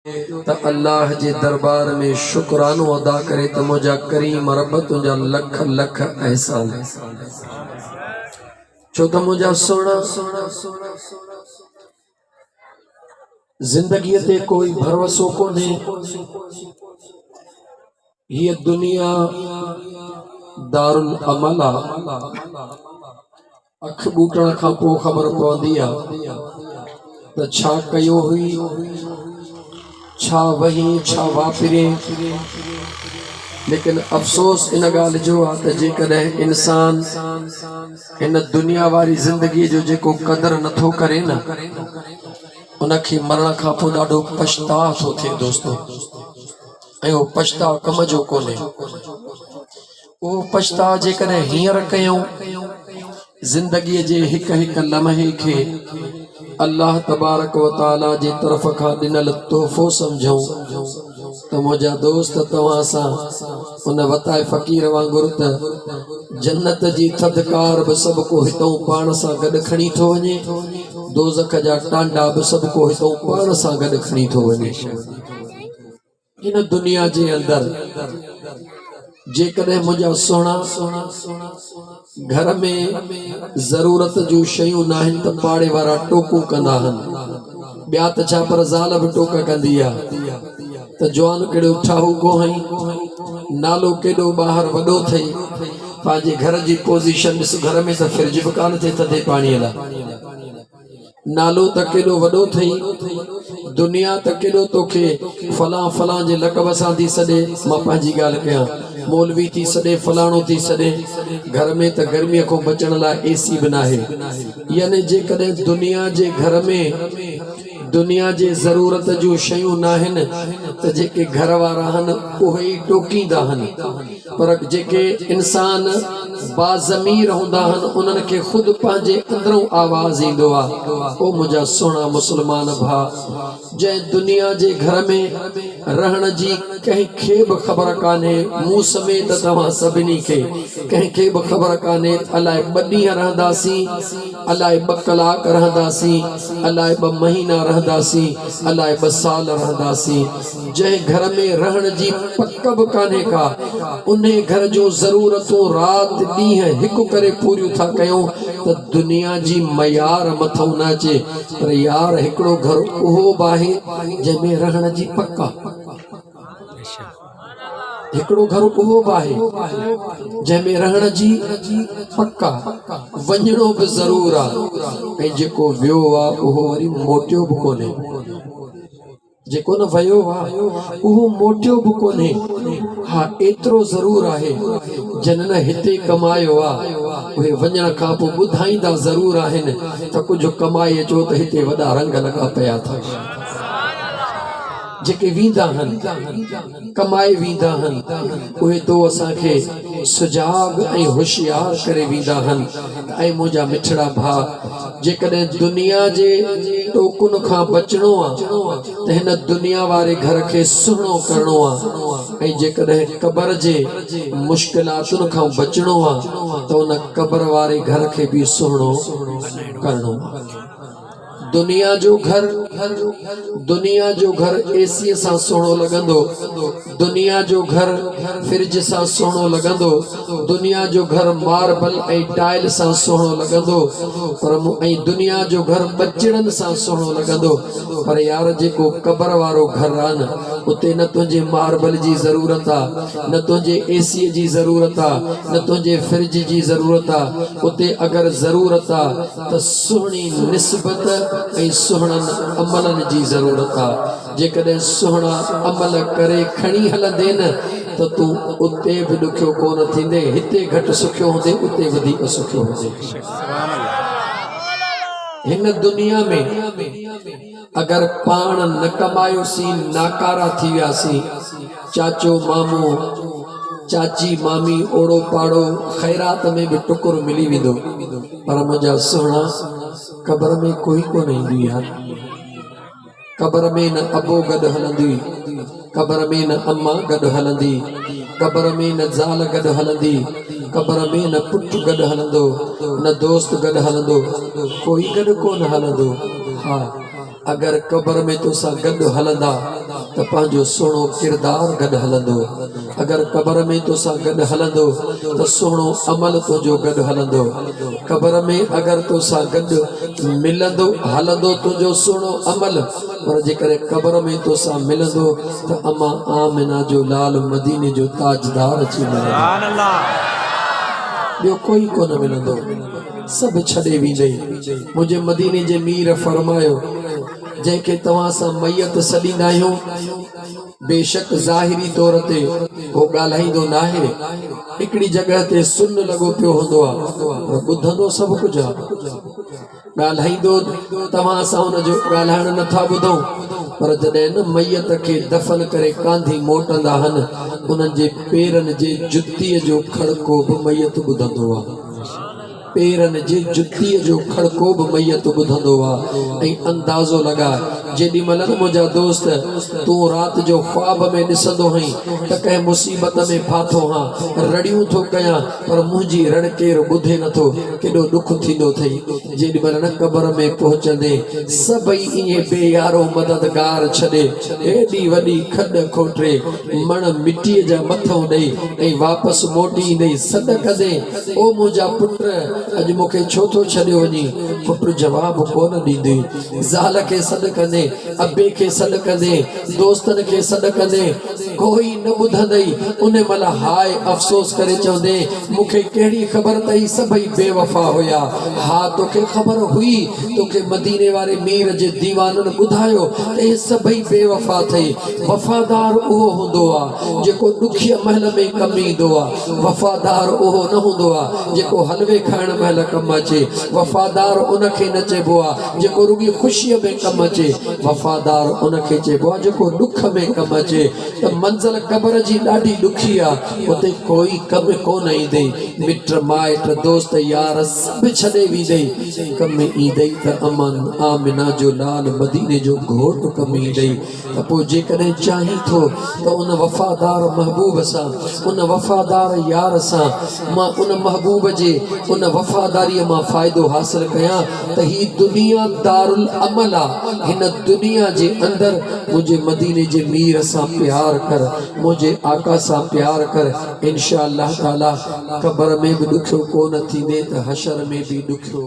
त अल्लाह जे दरबार में शुक्रानो अदा करे त मुझा करीम रब तुझा लख लख एहसान छो त मुझा सोना जिंदगी ते कोई भरोसो कोने। ये दुनिया दारुल अमला अख बूटण खां पोइ ख़बर पवंदी आहे त छा कयो हुई, छा वही छा वापिरे। लेकिन अफसोस इन ॻाल्हि जो आहे त जेकॾहिं इंसान इन दुनिया वारी ज़िंदगी जो जेको क़दर नथो करे न, उनखे मरण खां पोइ ॾाढो पछताव थो थिए दोस्तो। ऐं उहो पछताव कम जो कोन्हे। उहो पछताव जेकॾहिं हींअर कयूं, ज़िंदगीअ जे हिक हिक लम्हे खे अल्लाह तबारक व तआला जे तरफ़ खां ॾिनल तोहफ़ो समझूं त मुंहिंजा दोस्त तव्हां सां उन वताए फ़क़ीर वांगुरु त जन्नत जी थधिकार बि सभु को हितां पाण सां गॾु खणी थो वञे, दोज़ख जा टांडा बि सभु को हितां पाण सां गॾु खणी थो वञे। इन दुनिया जे अंदरि जेकॾहिं मुंहिंजा सोना घर में ज़रूरत जूं शयूं न आहिनि त पाड़े वारा टोकूं कंदा आहिनि, ॿिया त छा पर ज़ाल बि टोक कंदी आहे त जवान कहिड़ो ठाहू कोहई, नालो केॾो ॿाहिरि वॾो अथई, पंहिंजे घर जी पोज़ीशन ॾिस, घर में त फ्रिज बि कान थिए थधे पाणीअ लाइ। नालो त केॾो वॾो अथई, दुनिया त केॾो तोखे फलां फलां जे लक़ब सां थी सॾे। मां पंहिंजी ॻाल्हि कयां, मौलवी थी सॾे, फलाणो थी सॾे, घर में त गर्मीअ खां बचण लाइ एसी बि न आहे। यानी जेकॾहिं दुनिया जे घर में दुनिया जे ज़रूरत जूं शयूं न आहिनि त जेके घर वारा आहिनि उहे ई टोकींदा आहिनि, पर जेके इंसान बाज़मीर हूंदा आहिनि उन्हनि खे ख़ुदि पंहिंजे अंदरों आवाज़ ईंदो आहे, ओ मुंहिंजा सुहिणा मुस्लमान भाउ, जंहिं दुनिया जे घर में रहण जी कंहिंखे बि ख़बर कान्हे, मूं समेत तव्हां सभिनी खे कंहिंखे बि ख़बर कान्हे अलाए 2 ॾींहं रहंदासीं, अलाए 2 कलाक रहंदासीं, अलाए 2 महीना रहंदासीं, अलाए 2 साल रहंदासीं। जंहिं घर में रहण जी पक बि कान्हे का, उन घर जो ज़रूरतूं राति ॾींहं हिकु करे पूरियूं था कयूं त दुनिया जी मयार मथां न अचे। पर यार हिकिड़ो घर उहो बि आहे जंहिंमें रहण जी पक आहे, हिकिड़ो घर उहो बि आहे जंहिंमें रहण जी पक आहे, वञणो बि ज़रूर आहे, ऐं जेको वियो आहे उहो वरी मोटियो बि कोन्हे, जेको न वयो आहे उहो मोटियो बि कोन्हे। हा, एतिरो ज़रूर आहे जिन न हिते कमायो आहे उहे वञण खां पोइ ॿुधाईंदा ज़रूर आहिनि त कुझु कमाए अचो त हिते वॾा रंग लॻा पिया अथव। जेके वेंदा आहिनि कमाए वेंदा आहिनि उहे तो असांखे सुजाग ऐं होशियार करे वेंदा आहिनि। ऐं मुंहिंजा मिठड़ा भाउ, जेकॾहिं दुनिया जे टोकुन खां बचणो आहे त हिन दुनिया वारे घर खे सुहिणो करणो आहे, ऐं जेकॾहिं क़बर जे मुश्किलातुनि खां बचणो आहे त उन क़बर वारे घर खे बि सुहिणो करणो आहे। दुनिया जो घर एसीअ सां सुहिणो लॻंदो, दुनिया जो घर फ्रिज सां सुहिणो लॻंदो, दुनिया जो घर मार्बल ऐं टाइल सां सुहिणो लॻंदो, पर ऐं दुनिया जो घर बचड़नि सां सुहिणो लॻंदो। पर यार जेको क़बर वारो घर आहे न, उते न तुंहिंजे मार्बल जी ज़रूरत आहे, न तुंहिंजे एसीअ जी ज़रूरत आहे, न तुंहिंजे फ्रिज जी ज़रूरत आहे। उते अगरि ज़रूरत आहे त सुहिणी निस्बत ऐं सुहिणनि अमलनि जी ज़रूरत आहे। जेकॾहिं सुहिणा अमल करे खणी हलंदे न त तूं उते बि ॾुखियो कोन थींदे, हिते घटि सुखियो हूंदे उते वधीक सुखियो हूंदे। हिन दुनिया में अगरि पाण न कमायोसीं, नाकारा थी वियासीं, चाचो मामो चाची मामी ओड़ो पाड़ो ख़ैरात में बि टुकुर मिली वेंदो, पर मुंहिंजा सुहिणा क़बर में कोई कोन ईंदी यार। क़बर में न अबो गॾु हलंदी, क़बर में न अम्मा गॾु हलंदी, क़बर में न ज़ाल गॾु हलंदी, क़बर में न पुटु गॾु हलंदो, न दोस्त गॾु हलंदो, कोई गॾु कोन हलंदो। हा, अगर कब्र में तोसां गॾु हलंदा त पंहिंजो सुहिणो किरदार गॾु हलंदो। अगर कब्र में तोसां गॾु हलंदो त सुहिणो अमल तुंहिंजो गॾु हलंदो। कब्र में अगर तोसां गॾु मिलंदो हलंदो तुंहिंजो सुहिणो अमल, पर जेकर कब्र में तोसां मिलंदो त अम्मा आमिना जो लाल मदीने जो ताजदार अची मिलंदो। ॿियो कोई कोन मिलंदो, सब छॾे वेंदे। मुंहिंजे मदीने जे मीर फरमायो, जंहिंखे तव्हां सां मैयत सॾींदा आहियूं, बेशक ज़ाहिरी तौर ते वो ॻाल्हाईंदो न आहे, हिकिड़ी जॻह ते सुन लॻो पियो हूंदो आहे, पर ॿुधंदो सभु कुझु आहे। ॻाल्हाईंदो तव्हां सां हुनजो ॻाल्हाइण नथा ॿुधूं, पर जॾहिं न मैयत खे दफ़न करे कांधी मोटंदा आहिनि, उन्हनि जे पेरनि जे जुतीअ जो खड़को बि मैयत ॿुधंदो आहे। पेरनि जे जुतीअ जो खड़को बि मैयत ॿुधंदो आहे। ऐं अंदाज़ो लॻा, जेॾी महिल न मुंहिंजा दोस्त तूं राति जो ख्वाब में ॾिसंदो हुई त कंहिं मुसीबत में फाथो हां, रड़ियूं थो कयां, पर मुंहिंजी रड़ केरु ॿुधे नथो, केॾो ॾुख थींदो अथई। जेॾी महिल न क़ब्र में पहुचंदे सभई ईअं बेयारो मददगार छॾे एॾी वॾी खॾ खोटे मण मिटीअ जा मथां ॾेई ऐं वापसि मोटी ईंदे सॾ कंदे, ओ मुंहिंजा पुट अॼु मूंखे छो थो छॾियो वञी? पुट जवाब कोन ॾींदे, ज़ाल खे सॾ कंदे, अबे खे सॾ कंदे, दोस्तनि खे सॾ कंदे, कोई न ॿुधंदई। उन महिल हाय अफ़सोस करे चवंदे, मूंखे कहिड़ी ख़बर तई सभई बेवफ़ा हुया। हा तोखे ख़बर हुई, तोखे मदीने वारे मीर जे दीवाननि ॿुधायो त हे सभई बेवफ़ा अथई। वफ़ादार उहो हूंदो आहे जेको ॾुखिय महल में कमु ईंदो आहे। वफ़ादार उहो न हूंदो आहे जेको हलवे खाइण महिल कमु अचे। वफ़ादार उनखे न चइबो आहे जेको रुॻी ख़ुशीअ में कमु अचे। वफ़ादार उनखे चइबो आहे जेको ॾुख में कमु अचे। त मंज़िल क़ब्र जी ॾाढी ॾुखी आहे, उते कोई कमु कोन ईंदे। मिट माइट दोस्त यार सभु छॾे वेंदे, कमु ईंदई त अमन आमिना जो लाल मदीने जो घोट कमु ईंदई। त पोइ जेकॾहिं चाहीं थो त उन वफ़ादार महबूब सां, उन वफ़ादार यार सां मां उन महबूब जे उन वफ़ादारीअ मां फ़ाइदो हासिल कयां त ही दुनिया दारुल अमल आहे। हिन दुनिया जे अंदरि मुंहिंजे मदीने जे मीर सां प्यार कर, मुंहिंजे आका सां प्यार कर। इंशा अल्लाह ताला क़ब्र में बि ॾुखियो कोन थींदे त हशर में बि ॾुखियो